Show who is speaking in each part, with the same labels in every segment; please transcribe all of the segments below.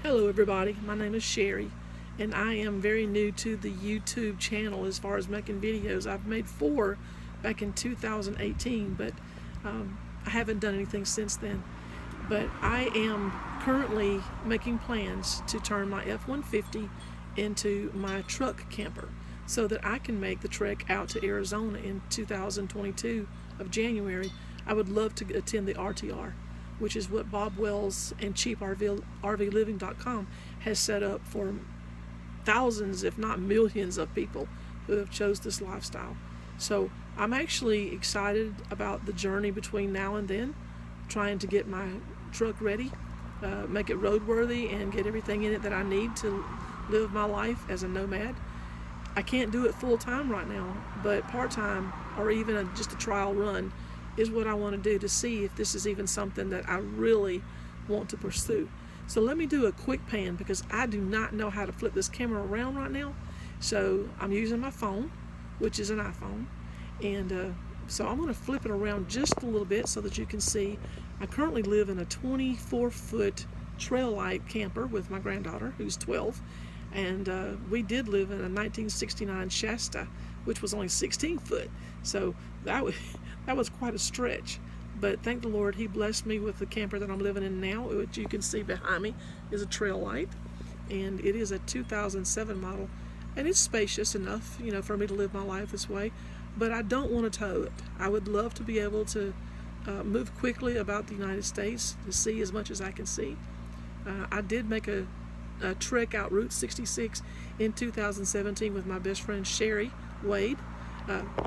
Speaker 1: Hello everybody, my name is Sherry and I am very new to the YouTube channel as far as making videos. I've made 4 back in 2018, but I haven't done anything since then. But I am currently making plans to turn my F-150 into my truck camper so that I can make the trek out to Arizona in 2022 of January. I would love to attend the RTR, which is what Bob Wells and cheaprvliving.com has set up for thousands, if not millions, of people who have chose this lifestyle. So I'm actually excited about the journey between now and then, trying to get my truck ready, make it roadworthy, and get everything in it that I need to live my life as a nomad. I can't do it full time right now, but part time or even just a trial run is what I want to do to see if this is even something that I really want to pursue. So let me do a quick pan because I do not know how to flip this camera around right now. So I'm using my phone, which is an iPhone, and so I'm going to flip it around just a little bit so that you can see. I currently live in a 24-foot trail light camper with my granddaughter, who's 12, and we did live in a 1969 Shasta, which was only 16 foot. So that was quite a stretch. But thank the Lord, He blessed me with the camper that I'm living in now, which you can see behind me is a trail light, and it is a 2007 model, and it's spacious enough, for me to live my life this way. But I don't want to tow it. I would love to be able to move quickly about the United States to see as much as I can see. I did make a trek out Route 66 in 2017 with my best friend Sherry Wade,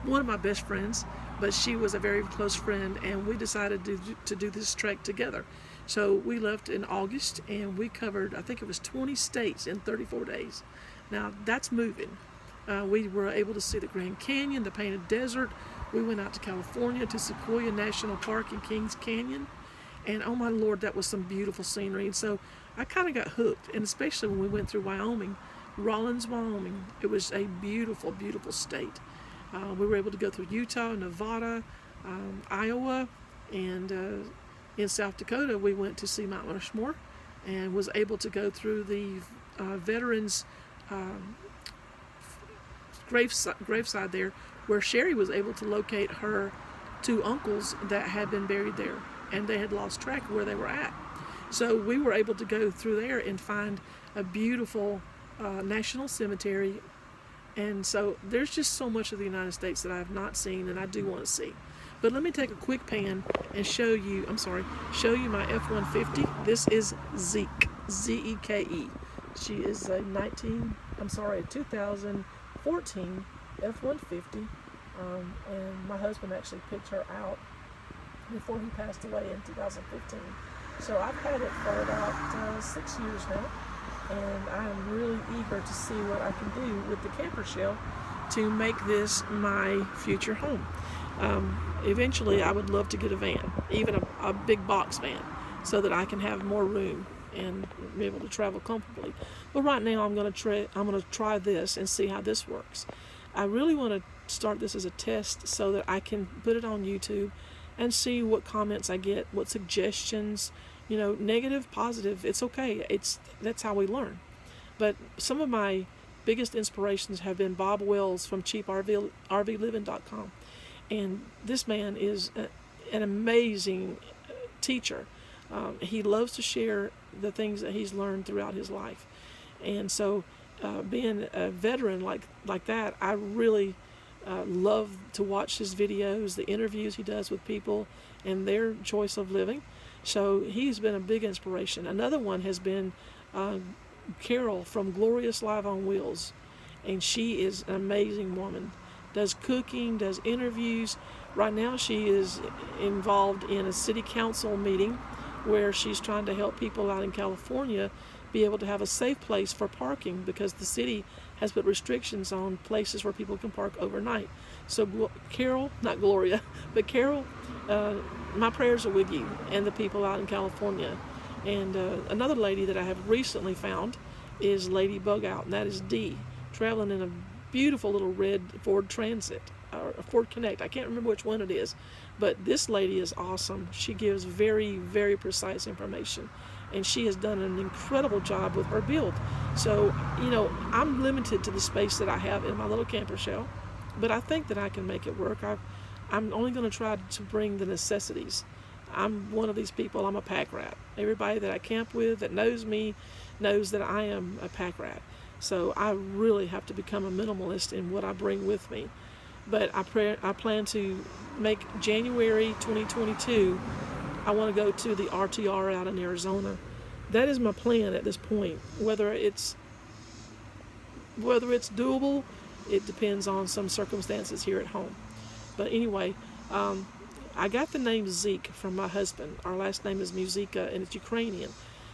Speaker 1: one of my best friends, but she was a very close friend, and we decided to do this trek together. So we left in August, and we covered, I think it was 20 states in 34 days. Now that's moving. We were able to see the Grand Canyon, the Painted Desert. We went out to California to Sequoia National Park and Kings Canyon, and oh my Lord, that was some beautiful scenery. And so I kind of got hooked, and especially when we went through Wyoming, Rawlins, Wyoming. It was a beautiful, beautiful state. We were able to go through Utah, Nevada, Iowa, and in South Dakota we went to see Mount Rushmore and was able to go through the veterans graveside there, where Sherry was able to locate her 2 uncles that had been buried there, and they had lost track of where they were at. So we were able to go through there and find a beautiful national cemetery. And so there's just so much of the United States that I have not seen and I do want to see. But let me take a quick pan and show you my F-150. This is Zeke, Z-E-K-E. She is a 2014 F-150. And my husband actually picked her out before he passed away in 2015. So I've had it for about 6 years now, and I am really eager to see what I can do with the camper shell to make this my future home. Eventually I would love to get a van, even a big box van, so that I can have more room and be able to travel comfortably. But right now I'm going to try this and see how this works. I really want to start this as a test so that I can put it on YouTube and see what comments I get, what suggestions, negative, positive. It's okay. That's how we learn. But some of my biggest inspirations have been Bob Wells from cheaprvliving.com, and this man is an amazing teacher. He loves to share the things that he's learned throughout his life, and so being a veteran like that, I really love to watch his videos, the interviews he does with people and their choice of living. So he's been a big inspiration. Another one has been Carol from Glorious Live on Wheels, and she is an amazing woman. Does cooking, does interviews. Right now she is involved in a city council meeting where she's trying to help people out in California be able to have a safe place for parking, because the city has put restrictions on places where people can park overnight. So Carol, not Gloria, but Carol, my prayers are with you and the people out in California. And another lady that I have recently found is Lady Bug Out, and that is Dee, traveling in a beautiful little red Ford Transit, or a Ford Connect. I can't remember which one it is, but this lady is awesome. She gives very, very precise information, and she has done an incredible job with her build. So, I'm limited to the space that I have in my little camper shell, but I think that I can make it work. I'm only going to try to bring the necessities. I'm one of these people, I'm a pack rat. Everybody that I camp with that knows me knows that I am a pack rat. So I really have to become a minimalist in what I bring with me. But I plan to make January 2022, I want to go to the RTR out in Arizona. That is my plan at this point. Whether it's doable, it depends on some circumstances here at home. But anyway, I got the name Zeke from my husband. Our last name is Muzika, and it's Ukrainian.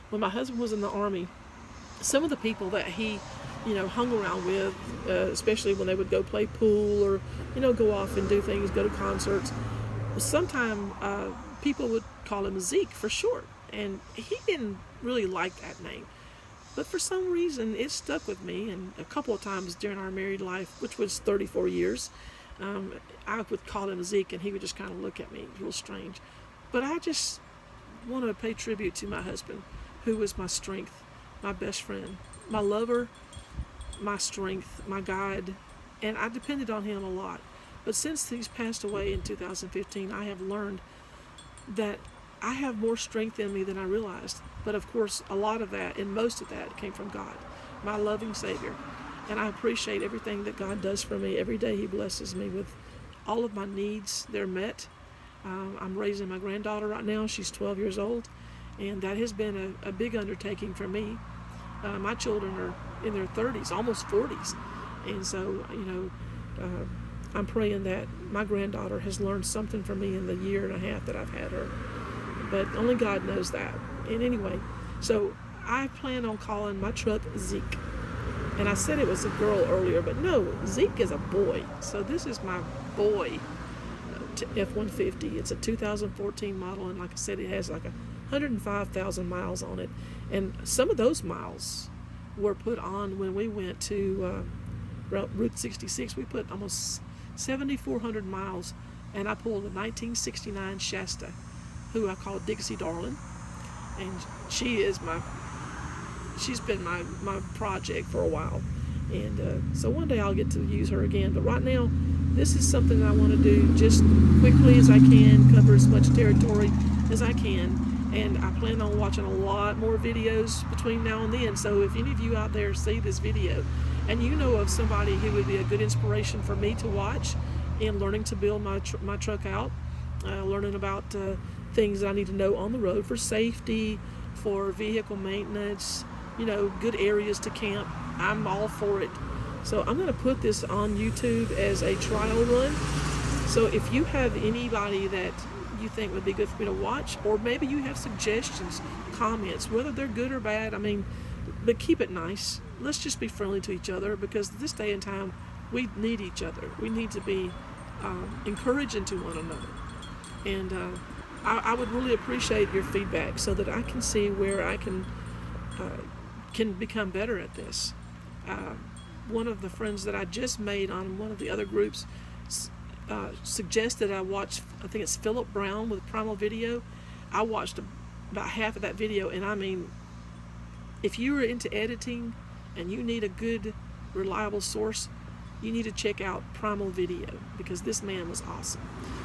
Speaker 1: When my husband was in the Army, some of the people that he, hung around with, especially when they would go play pool or, go off and do things, go to concerts, sometimes people would call him Zeke for short. And he didn't really like that name. But for some reason, it stuck with me. And a couple of times during our married life, which was 34 years, I would call him Zeke, and he would just kind of look at me real strange. But I just want to pay tribute to my husband, who was my strength, my best friend, my lover, my strength, my guide, and I depended on him a lot. But since he's passed away in 2015, I have learned that I have more strength in me than I realized. But of course, a lot of that and most of that came from God, my loving Savior. And I appreciate everything that God does for me. Every day He blesses me with all of my needs. They're met. I'm raising my granddaughter right now. She's 12 years old. And that has been a big undertaking for me. My children are in their 30s, almost 40s. And so, I'm praying that my granddaughter has learned something from me in the year and a half that I've had her. But only God knows that. And anyway, so I plan on calling my truck Zeke. And I said it was a girl earlier, but no, Zeke is a boy. So this is my boy F-150. It's a 2014 model, and like I said, it has like 105,000 miles on it. And some of those miles were put on when we went to Route 66. We put almost 7,400 miles, and I pulled a 1969 Shasta, who I call Dixie Darling. And she's been my project for a while. And so one day I'll get to use her again. But right now, this is something that I want to do just quickly as I can, cover as much territory as I can. And I plan on watching a lot more videos between now and then. So if any of you out there see this video and you know of somebody who would be a good inspiration for me to watch in learning to build my truck out, learning about things that I need to know on the road for safety, for vehicle maintenance, good areas to camp, I'm all for it. So I'm going to put this on YouTube as a trial run. So if you have anybody that you think would be good for me to watch, or maybe you have suggestions, comments, whether they're good or bad, but keep it nice. Let's just be friendly to each other, because this day and time, we need each other. We need to be encouraging to one another. And I would really appreciate your feedback so that I can see where I can become better at this. One of the friends that I just made on one of the other groups suggested I watch, I think it's Philip Brown with Primal Video. I watched about half of that video, and if you are into editing and you need a good, reliable source, you need to check out Primal Video, because this man was awesome.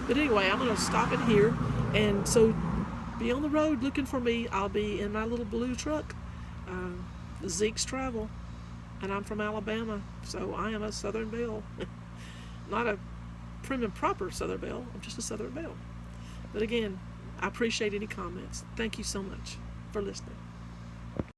Speaker 1: But anyway, I'm going to stop it here, and so be on the road looking for me. I'll be in my little blue truck, Zeke's Travel, and I'm from Alabama, so I am a Southern Belle. Not a prim and proper Southern Belle, I'm just a Southern Belle. But again, I appreciate any comments. Thank you so much for listening.